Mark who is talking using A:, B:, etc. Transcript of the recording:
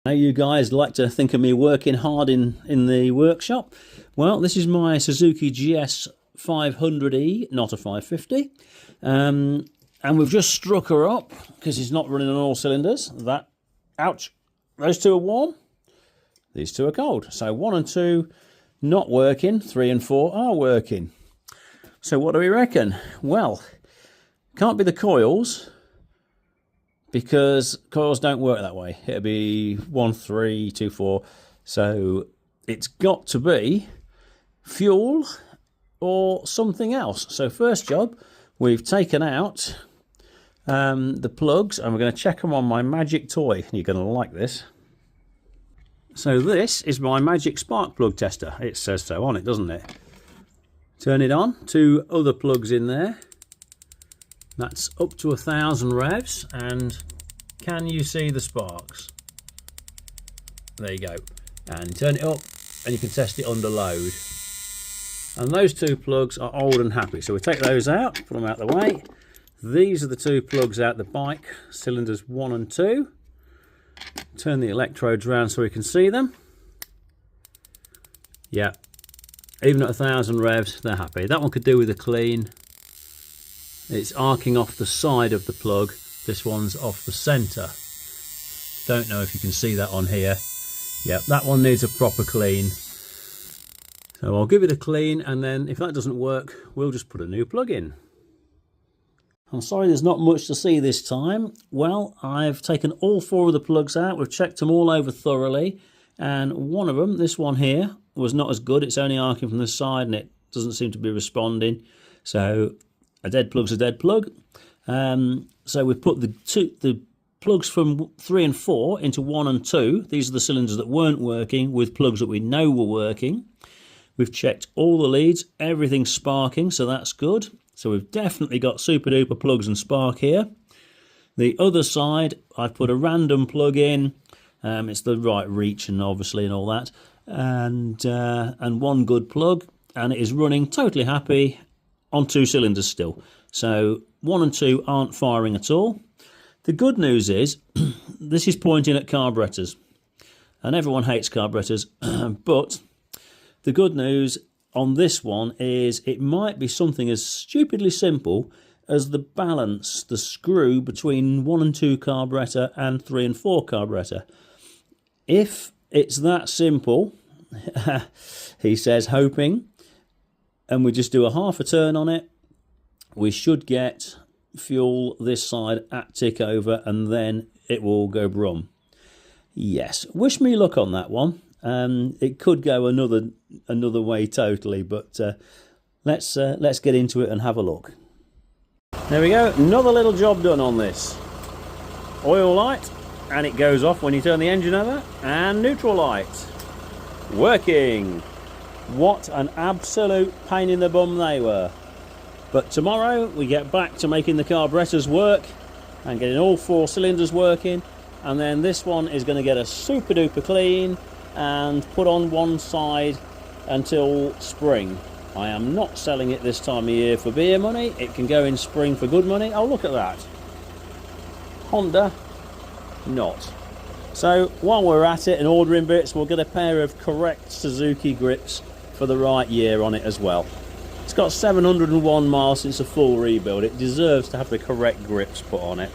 A: Now you guys like to think of me working hard in the workshop. Well, this is my Suzuki GS500E, not a 550. And we've just struck her up because it's not running on all cylinders. Ouch, those two are warm, these two are cold. So 1 and 2 not working, 3 and 4 are working. So what do we reckon? Well, can't be the coils, because coils don't work that way. It'll be 1, 3, 2, 4. So it's got to be fuel or something else. So first job, we've taken out the plugs, and we're going to check them on my magic toy. You're going to like this. So this is my magic spark plug tester. It says so on it, doesn't it? Turn it on. 2 other plugs in there. That's up to 1,000 revs, and can you see the sparks? There you go. And turn it up and you can test it under load. And those 2 plugs are old and happy, so we take those out, put them out of the way. These are the 2 plugs out the bike, cylinders 1 and 2. Turn the electrodes around so we can see them. Yeah, even at 1,000 revs they're happy. That one could do with a clean. It's arcing off the side of the plug. This one's off the centre. Don't know if you can see that on here. Yeah, that one needs a proper clean. So I'll give it a clean, and then if that doesn't work, we'll just put a new plug in. I'm sorry there's not much to see this time. Well, I've taken all 4 of the plugs out. We've checked them all over thoroughly. And one of them, this one here, was not as good. It's only arcing from the side and it doesn't seem to be responding. So a dead plug's a dead plug. So we've put the plugs from 3 and 4 into 1 and 2. These are the cylinders that weren't working with plugs that we know were working. We've checked all the leads, everything's sparking, so that's good. So we've definitely got super duper plugs and spark here. The other side, I've put a random plug in. It's the right reach and obviously and all that. And one good plug, and it is running totally happy on 2 cylinders still. So 1 and 2 aren't firing at all. The good news is this is pointing at carburetors, and everyone hates carburetors. But the good news on this one is it might be something as stupidly simple as the balance, the screw between 1 and 2 carburetor and 3 and 4 carburetor. If it's that simple, he says, hoping, and we just do a half a turn on it, we should get fuel this side at tick over, and then it will go brum. Yes, wish me luck on that one. It could go another way totally, but let's get into it and have a look. There we go, another little job done on this. Oil light, and it goes off when you turn the engine over, and neutral light working. What an absolute pain in the bum they were. But tomorrow we get back to making the carburetors work and getting all 4 cylinders working, and then this one is going to get a super duper clean and put on one side until spring. I am not selling it this time of year for beer money. It can go in spring for good money. Oh, look at that. Honda, not. So while we're at it and ordering bits, we'll get a pair of correct Suzuki grips for the right year on it as well. It's got 701 miles since a full rebuild. It deserves to have the correct grips put on it.